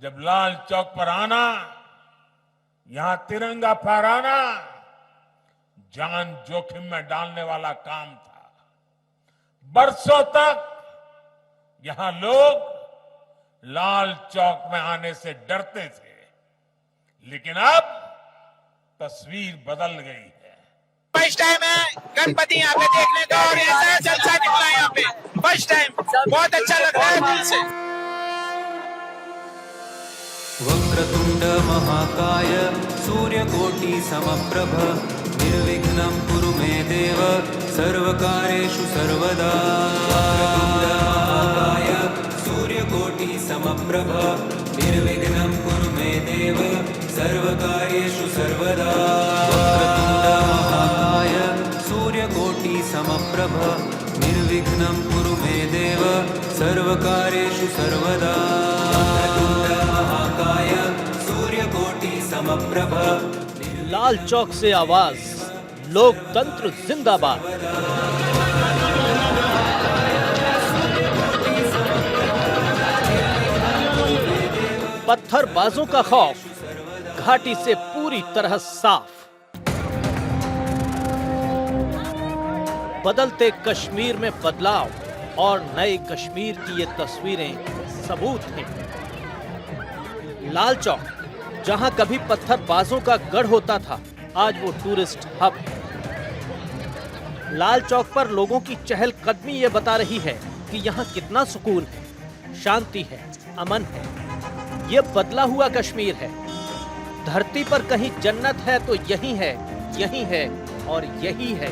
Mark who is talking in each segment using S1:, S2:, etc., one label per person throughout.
S1: जब लाल चौक पर आना, यहां तिरंगा फहराना जान जोखिम में डालने वाला काम था। बरसों तक यहां लोग लाल चौक में आने से डरते थे, लेकिन अब तस्वीर बदल गई है।
S2: फर्स्ट टाइम है गणपति यहाँ पे देखने का और ऐसा जलसा निकला यहाँ पे फर्स्ट टाइम, बहुत अच्छा लग रहा है दिल से।
S3: वक्रतुंड महाकाय सूर्यकोटि समप्रभ निर्विघ्नं कुरु मे देव सर्वकार्येषु सर्वदा। वक्रतुंड महाकाय सूर्यकोटि समप्रभ निर्विघ्नं कुरु मे देव सर्वकार्येषु सर्वदा। वक्रतुंड महाकाय सूर्यकोटि समप्रभ निर्विघ्नं कुरु मे देव सर्वकार्येषु सर्वदा।
S4: लाल चौक से आवाज, लोकतंत्र जिंदाबाद। पत्थरबाजों का खौफ घाटी से पूरी तरह साफ। बदलते कश्मीर में बदलाव और नए कश्मीर की ये तस्वीरें सबूत हैं। लाल चौक, जहां कभी पत्थरबाजों का गढ़ होता था, आज वो टूरिस्ट हब है। लाल चौक पर लोगों की चहलकदमी ये बता रही है कि यहाँ कितना सुकून है, शांति है, अमन है। ये बदला हुआ कश्मीर है। धरती पर कहीं जन्नत है तो यही है, यही है और यही है।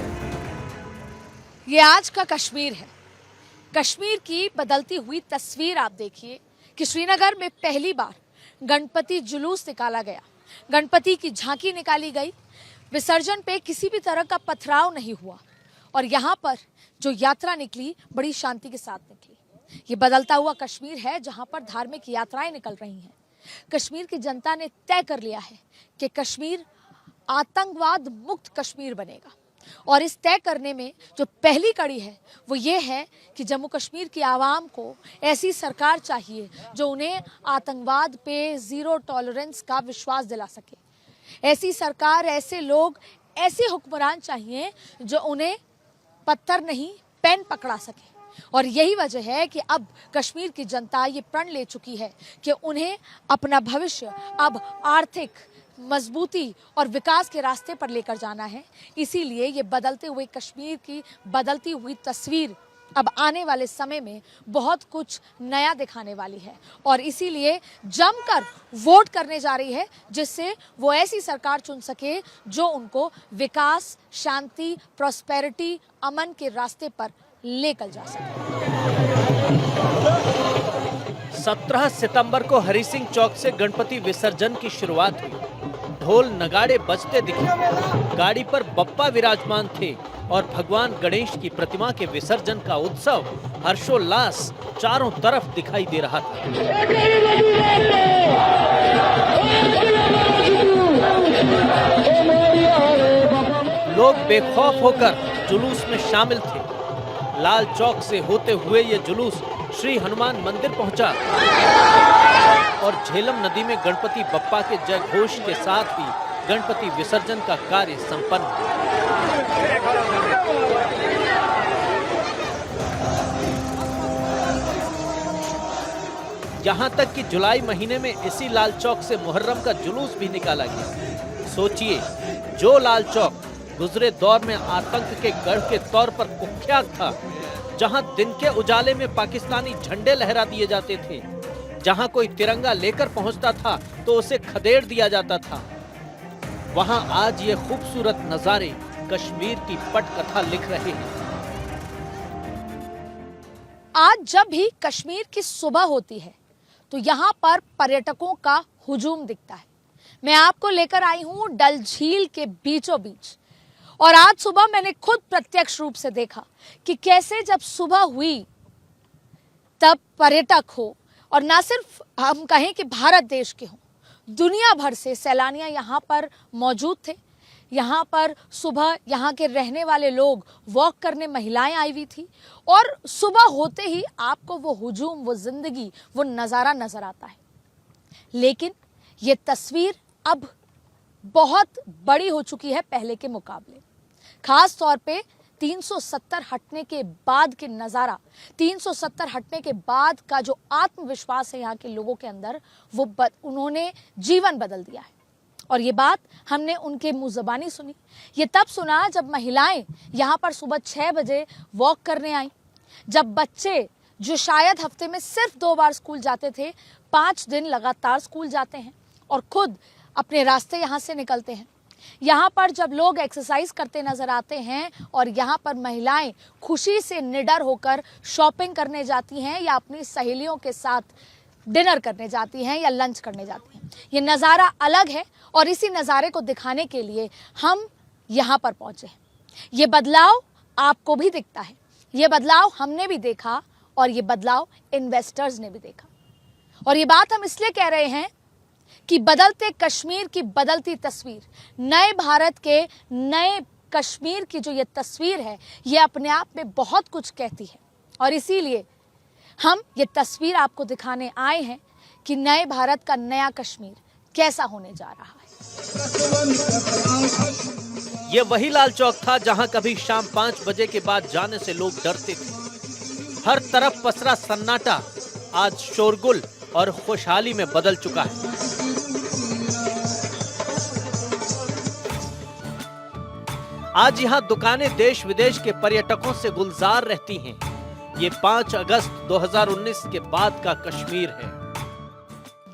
S5: ये आज का कश्मीर है। कश्मीर की बदलती हुई तस्वीर आप देखिए कि श्रीनगर में पहली बार गणपति जुलूस निकाला गया, गणपति की झांकी निकाली गई। विसर्जन पे किसी भी तरह का पथराव नहीं हुआ और यहाँ पर जो यात्रा निकली बड़ी शांति के साथ निकली। ये बदलता हुआ कश्मीर है जहाँ पर धार्मिक यात्राएं निकल रही हैं। कश्मीर की जनता ने तय कर लिया है कि कश्मीर आतंकवाद मुक्त कश्मीर बनेगा और इस तय करने में जो पहली कड़ी है वो ये है कि जम्मू कश्मीर की आवाम को ऐसी सरकार चाहिए जो उन्हें आतंकवाद पे जीरो टॉलरेंस का विश्वास दिला सके। ऐसी सरकार, ऐसे लोग, ऐसे हुक्मरान चाहिए जो उन्हें पत्थर नहीं पेन पकड़ा सके। और यही वजह है कि अब कश्मीर की जनता ये प्रण ले चुकी है कि उन्हें अपना भविष्य अब आर्थिक मजबूती और विकास के रास्ते पर लेकर जाना है। इसीलिए ये बदलते हुए कश्मीर की बदलती हुई तस्वीर अब आने वाले समय में बहुत कुछ नया दिखाने वाली है और इसीलिए जमकर वोट करने जा रही है, जिससे वो ऐसी सरकार चुन सके जो उनको विकास, शांति, प्रॉस्पेरिटी, अमन के रास्ते पर लेकर जा सके।
S4: 17 सितंबर को हरि सिंह चौक से गणपति विसर्जन की शुरुआत हुई। ढोल नगाड़े बजते दिखे, गाड़ी पर बप्पा विराजमान थे और भगवान गणेश की प्रतिमा के विसर्जन का उत्सव हर्षोल्लास चारों तरफ दिखाई दे रहा था। लोग बेखौफ होकर जुलूस में शामिल थे। लाल चौक से होते हुए ये जुलूस श्री हनुमान मंदिर पहुंचा और झेलम नदी में गणपति बप्पा के जय घोष के साथ ही गणपति विसर्जन का कार्य संपन्न हुआ। यहाँ तक कि जुलाई महीने में इसी लाल चौक से मुहर्रम का जुलूस भी निकाला गया। सोचिए, जो लाल चौक गुजरे दौर में आतंक के गढ़ के तौर पर कुख्यात था, जहां दिन के उजाले में पाकिस्तानी झंडे लहरा दिए जाते थे, जहां कोई तिरंगा लेकर पहुंचता था तो उसे खदेड़ दिया जाता था, वहां आज ये खूबसूरत नजारे कश्मीर की पटकथा लिख रहे हैं।
S5: आज जब भी कश्मीर की सुबह होती है तो यहाँ पर पर्यटकों का हुजूम दिखता है। मैं आपको लेकर आई हूँ डल झील के बीचों बीच और आज सुबह मैंने खुद प्रत्यक्ष रूप से देखा कि कैसे जब सुबह हुई तब पर्यटक हो और ना सिर्फ हम कहें कि भारत देश के हों, दुनिया भर से सैलानियां यहाँ पर मौजूद थे। यहाँ पर सुबह यहाँ के रहने वाले लोग वॉक करने, महिलाएं आई हुई थी और सुबह होते ही आपको वो हुजूम, वो जिंदगी, वो नज़ारा नजर आता है। लेकिन ये तस्वीर अब बहुत बड़ी हो चुकी है पहले के मुकाबले। खास तौर पे 370 हटने के बाद के नज़ारा, 370 हटने के बाद का जो आत्मविश्वास है यहाँ के लोगों के अंदर, वो उन्होंने जीवन बदल दिया है। और ये बात हमने उनके मुंह ज़बानी सुनी। ये तब सुना जब महिलाएं यहाँ पर सुबह 6 बजे वॉक करने आई, जब बच्चे जो शायद हफ्ते में सिर्फ 2 बार स्कूल जाते थे, 5 दिन लगातार स्कूल जाते हैं और खुद अपने रास्ते यहाँ से निकलते हैं। यहाँ पर जब लोग एक्सरसाइज करते नजर आते हैं और यहाँ पर महिलाएं खुशी से निडर होकर शॉपिंग करने जाती हैं या अपनी सहेलियों के साथ डिनर करने जाती हैं या लंच करने जाती हैं, ये नज़ारा अलग है और इसी नज़ारे को दिखाने के लिए हम यहाँ पर पहुँचे हैं। ये बदलाव आपको भी दिखता है, ये बदलाव हमने भी देखा और ये बदलाव इन्वेस्टर्स ने भी देखा। और ये बात हम इसलिए कह रहे हैं कि बदलते कश्मीर की बदलती तस्वीर, नए भारत के नए कश्मीर की जो ये तस्वीर है, ये अपने आप में बहुत कुछ कहती है। और इसीलिए हम ये तस्वीर आपको दिखाने आए हैं कि नए भारत का नया कश्मीर कैसा होने जा रहा है।
S4: ये वही लाल चौक था जहां कभी शाम 5 बजे के बाद जाने से लोग डरते थे। हर तरफ पसरा सन्नाटा आज शोरगुल और खुशहाली में बदल चुका है। आज यहाँ दुकानें देश विदेश के पर्यटकों से गुलजार रहती हैं। ये 5 अगस्त 2019 के बाद का कश्मीर है।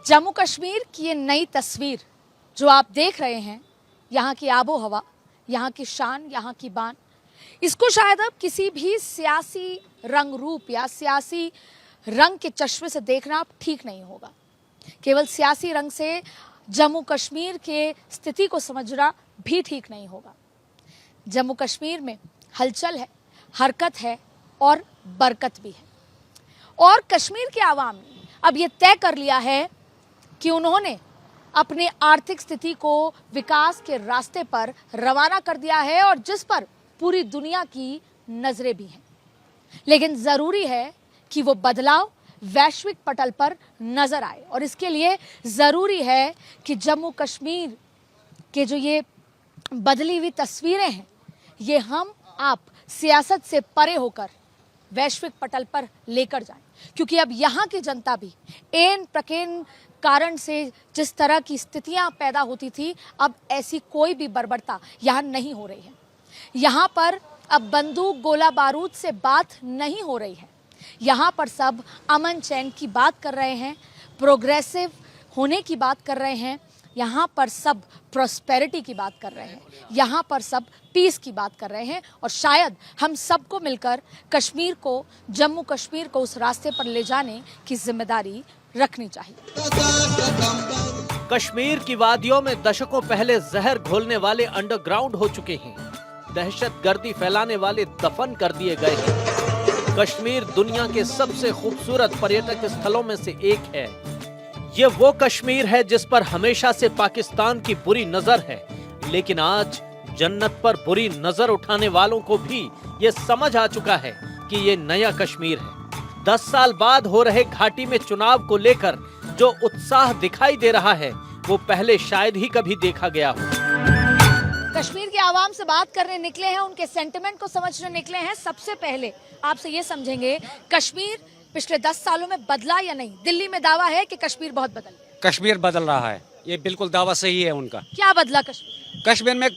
S5: जम्मू कश्मीर की ये नई तस्वीर जो आप देख रहे हैं, यहाँ की आबो हवा, यहाँ की शान, यहाँ की बान, इसको शायद अब किसी भी सियासी रंग रूप या सियासी रंग के चश्मे से देखना अब ठीक नहीं होगा। केवल सियासी रंग से जम्मू कश्मीर के स्थिति को समझना भी ठीक नहीं होगा। जम्मू कश्मीर में हलचल है, हरकत है और बरकत भी है। और कश्मीर के आवाम ने अब ये तय कर लिया है कि उन्होंने अपने आर्थिक स्थिति को विकास के रास्ते पर रवाना कर दिया है और जिस पर पूरी दुनिया की नजरें भी हैं। लेकिन जरूरी है कि वो बदलाव वैश्विक पटल पर नजर आए और इसके लिए जरूरी है कि जम्मू कश्मीर के जो ये बदली हुई तस्वीरें हैं, ये हम आप सियासत से परे होकर वैश्विक पटल पर लेकर जाएं, क्योंकि अब यहाँ की जनता भी एन प्रकेन कारण से जिस तरह की स्थितियां पैदा होती थी, अब ऐसी कोई भी बर्बरता यहाँ नहीं हो रही है। यहाँ पर अब बंदूक गोला बारूद से बात नहीं हो रही है। यहाँ पर सब अमन चैन की बात कर रहे हैं, प्रोग्रेसिव होने की बात कर रहे हैं, यहाँ पर सब प्रॉस्पेरिटी की बात कर रहे हैं, यहाँ पर सब पीस की बात कर रहे हैं। और शायद हम सबको मिलकर कश्मीर को, जम्मू कश्मीर को उस रास्ते पर ले जाने की जिम्मेदारी रखनी चाहिए।
S4: कश्मीर की वादियों में दशकों पहले जहर घोलने वाले अंडरग्राउंड हो चुके हैं, दहशतगर्दी फैलाने वाले दफन कर दिए गए हैं। कश्मीर दुनिया के सबसे खूबसूरत पर्यटक स्थलों में से एक है। ये वो कश्मीर है जिस पर हमेशा से पाकिस्तान की बुरी नजर है, लेकिन आज जन्नत पर बुरी नजर उठाने वालों को भी ये समझ आ चुका है कि ये नया कश्मीर है। 10 साल बाद हो रहे घाटी में चुनाव को लेकर जो उत्साह दिखाई दे रहा है, वो पहले शायद ही कभी देखा गया हो।
S5: कश्मीर के आवाम से बात करने निकले हैं, उनके सेंटिमेंट को समझने निकले हैं। सबसे पहले आपसे ये समझेंगे, कश्मीर पिछले 10 सालों में बदला या नहीं? दिल्ली में दावा है कि कश्मीर बहुत बदल गया।
S6: कश्मीर बदल रहा है, ये बिल्कुल दावा सही है उनका।
S5: क्या बदला कश्मीर?
S6: कश्मीर में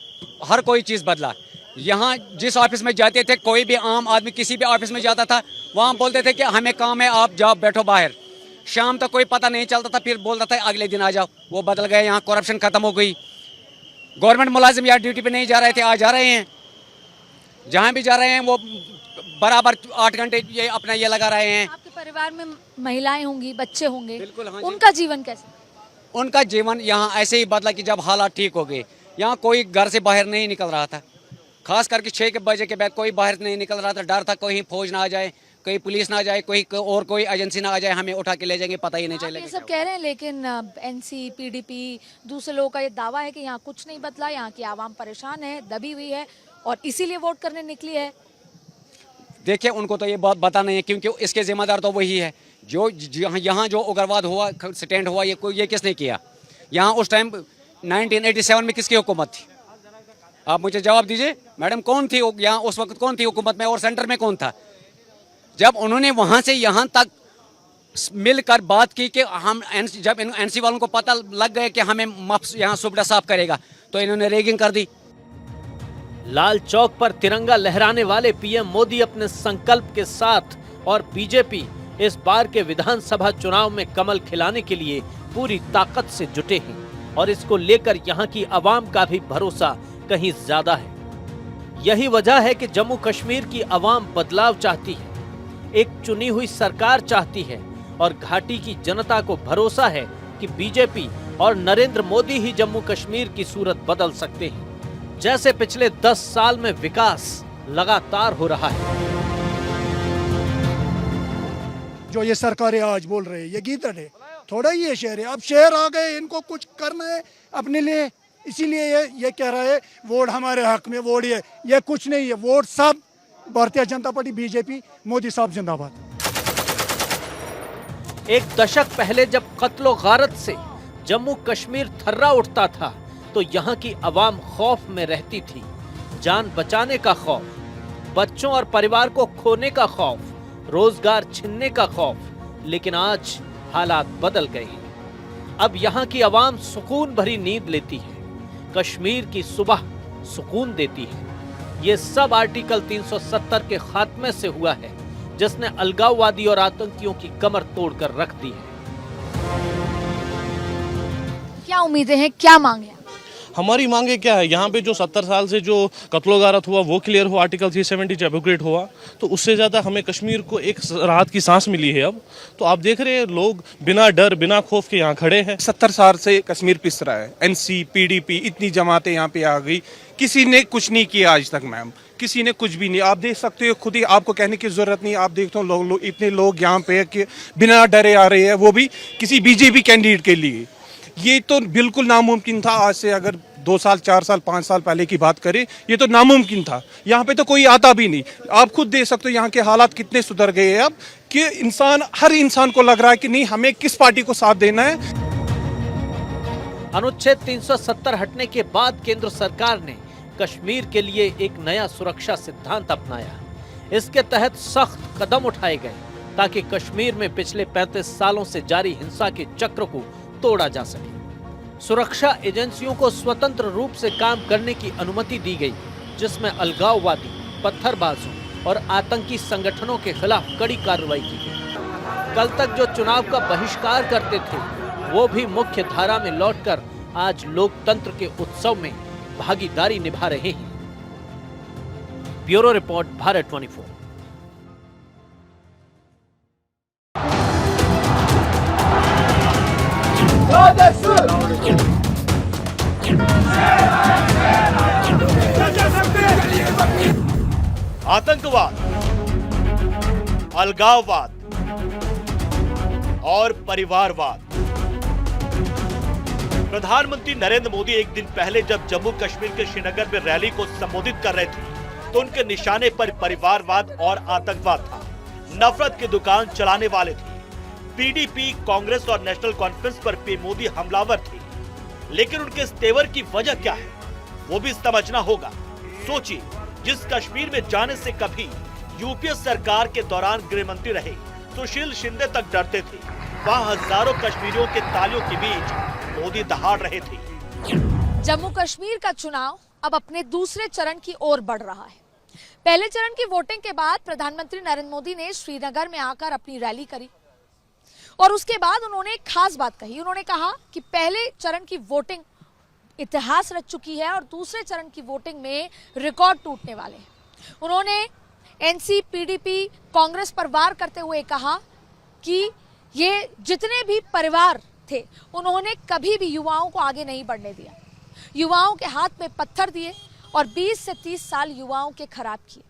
S6: हर कोई चीज़ बदला। यहाँ जिस ऑफिस में जाते थे, कोई भी आम आदमी किसी भी ऑफिस में जाता था, वहाँ बोलते थे कि हमें काम है, आप जाओ बैठो बाहर। शाम तक कोई पता नहीं चलता था, फिर बोलता था अगले दिन आ जाओ। वो बदल गए, यहाँ करप्शन खत्म हो गई। गवर्नमेंट मुलाजिम यहाँ ड्यूटी पे नहीं जा रहे थे, आज जा रहे हैं। जहाँ भी जा रहे हैं वो बराबर 8 घंटे ये अपना ये लगा रहे हैं।
S5: आपके परिवार में महिलाएं होंगी, बच्चे होंगे,
S6: बिल्कुल, हाँ जी।
S5: उनका जीवन कैसे?
S6: उनका जीवन यहाँ ऐसे ही बदला कि जब हालात ठीक हो गए। यहाँ कोई घर से बाहर नहीं निकल रहा था, खास करके 6 बजे के बाद कोई बाहर नहीं निकल रहा था। डर था कहीं फौज ना आ जाए, कहीं पुलिस ना आ जाए, और कोई एजेंसी ना आ जाए, हमें उठा के ले जाएंगे, पता ही नहीं
S5: आप
S6: चलेगा।
S5: ये सब कह रहे हैं, लेकिन एनसी, पीडीपी, दूसरे लोगों का ये दावा है कि यहाँ कुछ नहीं बदला, यहाँ की आवाम परेशान है, दबी हुई है और इसीलिए वोट करने निकली है।
S6: देखिए, उनको तो ये बात पता नहीं है, क्योंकि इसके जिम्मेदार तो वही है, जो यहाँ जो उग्रवाद हुआ, स्टैंड हुआ, ये किसने किया? यहाँ उस टाइम 1987 में किसकी हुकूमत थी? आप मुझे जवाब दीजिए मैडम, कौन थी यहाँ उस वक्त, कौन थी हुकूमत में और सेंटर में कौन था? जब उन्होंने वहाँ से यहाँ तक मिलकर बात की कि हम जब एनसी वालों को पता लग गया कि हमें यहाँ सुबह साफ करेगा, तो इन्होंने रेगिंग कर दी।
S4: लाल चौक पर तिरंगा लहराने वाले पीएम मोदी अपने संकल्प के साथ और बीजेपी इस बार के विधानसभा चुनाव में कमल खिलाने के लिए पूरी ताकत से जुटे हैं और इसको लेकर यहाँ की आवाम का भी भरोसा कहीं ज्यादा है। यही वजह है कि जम्मू कश्मीर की आवाम बदलाव चाहती है, एक चुनी हुई सरकार चाहती है और घाटी की जनता को भरोसा है कि बीजेपी और नरेंद्र मोदी ही जम्मू कश्मीर की सूरत बदल सकते हैं, जैसे पिछले 10 साल में विकास लगातार हो रहा है।
S7: जो ये सरकारें आज बोल रहे हैं ये गीदड़ है, थोड़ा ही ये शहर है। अब शहर आ गए, इनको कुछ करना है अपने लिए, इसीलिए ये कह रहा है वोट हमारे हक में, वोट ये कुछ नहीं है। वोट सब भारतीय जनता पार्टी, बीजेपी, मोदी साहब जिंदाबाद।
S4: एक दशक पहले जब कत्लो गारत से जम्मू कश्मीर थर्रा उठता था तो यहाँ की आवाम खौफ में रहती थी। जान बचाने का खौफ, बच्चों और परिवार को खोने का खौफ, रोजगार छीनने का खौफ। लेकिन आज हालात बदल गए हैं। अब यहाँ की आवाम सुकून भरी नींद लेती है, कश्मीर की सुबह सुकून देती है। ये सब आर्टिकल 370 के खात्मे से हुआ है, जिसने अलगाववादी और आतंकियों की कमर तोड़कर रख दी है।
S5: क्या उम्मीदें हैं, क्या मांगे?
S8: हमारी मांगे क्या है? यहाँ पे जो 70 साल से जो कत्लो-गारत हुआ वो क्लियर हुआ, आर्टिकल 370 जब अपग्रेड हुआ, तो उससे ज़्यादा हमें कश्मीर को एक राहत की सांस मिली है। अब तो आप देख रहे हैं लोग बिना डर बिना खौफ के यहाँ खड़े हैं।
S9: 70 साल से कश्मीर पिस रहा है, एनसी, पीडीपी, इतनी जमातें यहाँ पे आ गई, किसी ने कुछ नहीं किया आज तक मैम, किसी ने कुछ भी नहीं। आप देख सकते हो, खुद ही आपको कहने की जरूरत नहीं। आप देखते हो इतने लोग यहाँ पे कि बिना डरे आ रहे हैं, वो भी किसी बीजेपी कैंडिडेट के लिए। ये तो बिल्कुल नामुमकिन था। आज से अगर 2 साल, 4 साल, 5 साल पहले की बात करें, ये तो नामुमकिन था। यहाँ पे तो कोई आता भी नहीं। आप खुद देख सकते हो यहाँ के हालात कितने सुधर गए हैं अब, कि हर इंसान को लग रहा है कि नहीं, हमें किस पार्टी को साथ देना है।
S4: अनुच्छेद 370 हटने के बाद केंद्र सरकार ने कश्मीर के लिए एक नया सुरक्षा सिद्धांत अपनाया। इसके तहत सख्त कदम उठाए गए ताकि कश्मीर में पिछले 35 सालों से जारी हिंसा के चक्र को तोड़ा जा सके। सुरक्षा एजेंसियों को स्वतंत्र रूप से काम करने की अनुमति दी गई, जिसमें अलगाववादी, पत्थरबाजों और आतंकी संगठनों के खिलाफ कड़ी कार्रवाई की गई। कल तक जो चुनाव का बहिष्कार करते थे, वो भी मुख्य धारा में लौटकर आज लोकतंत्र के उत्सव में भागीदारी निभा रहे हैं। Bureau report, Bharat 24।
S10: आतंकवाद, अलगाववाद और परिवारवाद। प्रधानमंत्री नरेंद्र मोदी एक दिन पहले जब जम्मू कश्मीर के श्रीनगर में रैली को संबोधित कर रहे थे, तो उनके निशाने पर परिवारवाद और आतंकवाद था। नफरत की दुकान चलाने वाले थे। पीडीपी, कांग्रेस और नेशनल कॉन्फ्रेंस पर पीएम मोदी हमलावर थे। लेकिन उनके इस तेवर की वजह क्या है, वो भी समझना होगा। सोचिए, जिस कश्मीर में जाने से कभी यूपीए सरकार के दौरान गृह मंत्री रहे सुशील शिंदे तक डरते थे, वहाँ हजारों कश्मीरियों के तालियों के बीच मोदी दहाड़ रहे थे।
S5: जम्मू कश्मीर का चुनाव अब अपने दूसरे चरण की ओर बढ़ रहा है। पहले चरण की वोटिंग के बाद प्रधानमंत्री नरेंद्र मोदी ने श्रीनगर में आकर अपनी रैली करी और उसके बाद उन्होंने एक खास बात कही। उन्होंने कहा कि पहले चरण की वोटिंग इतिहास रच चुकी है और दूसरे चरण की वोटिंग में रिकॉर्ड टूटने वाले हैं। उन्होंने एनसी, पीडीपी, कांग्रेस पर वार करते हुए कहा कि ये जितने भी परिवार थे, उन्होंने कभी भी युवाओं को आगे नहीं बढ़ने दिया। युवाओं के हाथ में पत्थर दिए और 20 से 30 साल युवाओं के खराब किए।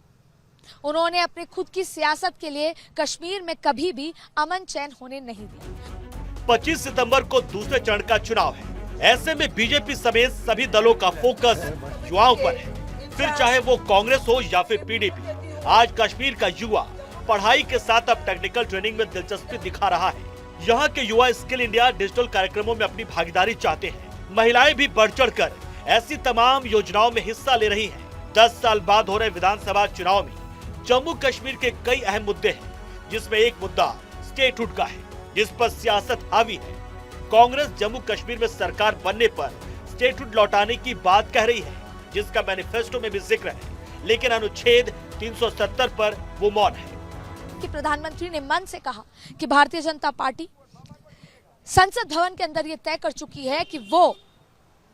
S5: उन्होंने अपने खुद की सियासत के लिए कश्मीर में कभी भी अमन चैन होने नहीं दिया।
S10: 25 सितंबर को दूसरे चरण का चुनाव है। ऐसे में बीजेपी समेत सभी दलों का फोकस युवाओं पर है। फिर चाहे वो कांग्रेस हो या फिर पीडीपी, आज कश्मीर का युवा पढ़ाई के साथ अब टेक्निकल ट्रेनिंग में दिलचस्पी दिखा रहा है। यहाँ के युवा स्किल इंडिया डिजिटल कार्यक्रमों में अपनी भागीदारी चाहते हैं। महिलाएं भी बढ़ चढ़ कर ऐसी तमाम योजनाओं में हिस्सा ले रही हैं। 10 साल बाद हो रहे विधानसभा चुनाव में जम्मू कश्मीर के कई अहम मुद्दे हैं, जिसमें एक मुद्दा स्टेटहुड का है, जिस पर सियासत हावी है। कांग्रेस जम्मू कश्मीर में सरकार बनने पर स्टेटहुड लौटाने की बात कह रही है, जिसका मैनिफेस्टो में भी जिक्र है, लेकिन अनुच्छेद 370 पर वो मौन है।
S5: कि प्रधानमंत्री ने मन से कहा कि भारतीय जनता पार्टी संसद भवन के अंदर ये तय कर चुकी है कि वो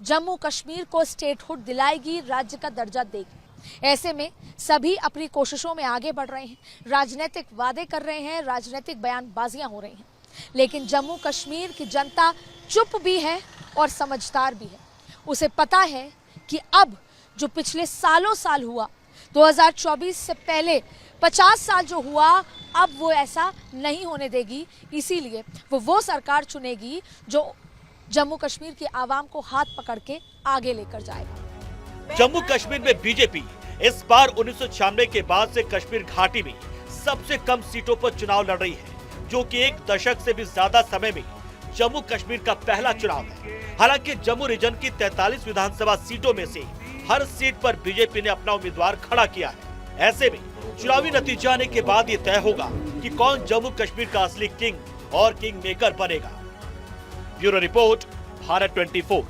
S5: जम्मू कश्मीर को स्टेटहुड दिलाएगी, राज्य का दर्जा देगी। ऐसे में सभी अपनी कोशिशों में आगे बढ़ रहे हैं, राजनीतिक वादे कर रहे हैं, राजनीतिक बयानबाजियां हो रही हैं, लेकिन जम्मू कश्मीर की जनता चुप भी है और समझदार भी है। उसे पता है कि अब जो पिछले सालों साल हुआ, 2024 से पहले 50 साल जो हुआ, अब वो ऐसा नहीं होने देगी। इसीलिए वो सरकार चुनेगी जो जम्मू कश्मीर की आवाम को हाथ पकड़ के आगे लेकर जाएगा।
S10: जम्मू कश्मीर में बीजेपी इस बार 1996 के बाद से कश्मीर घाटी में सबसे कम सीटों पर चुनाव लड़ रही है, जो कि एक दशक से भी ज्यादा समय में जम्मू कश्मीर का पहला चुनाव है। हालांकि जम्मू रीजन की 43 विधानसभा सीटों में से हर सीट पर बीजेपी ने अपना उम्मीदवार खड़ा किया है। ऐसे में चुनावी नतीजा आने के बाद ये तय होगा कि कौन जम्मू कश्मीर का असली किंग और किंग मेकर बनेगा। Bureau report, Bharat 24।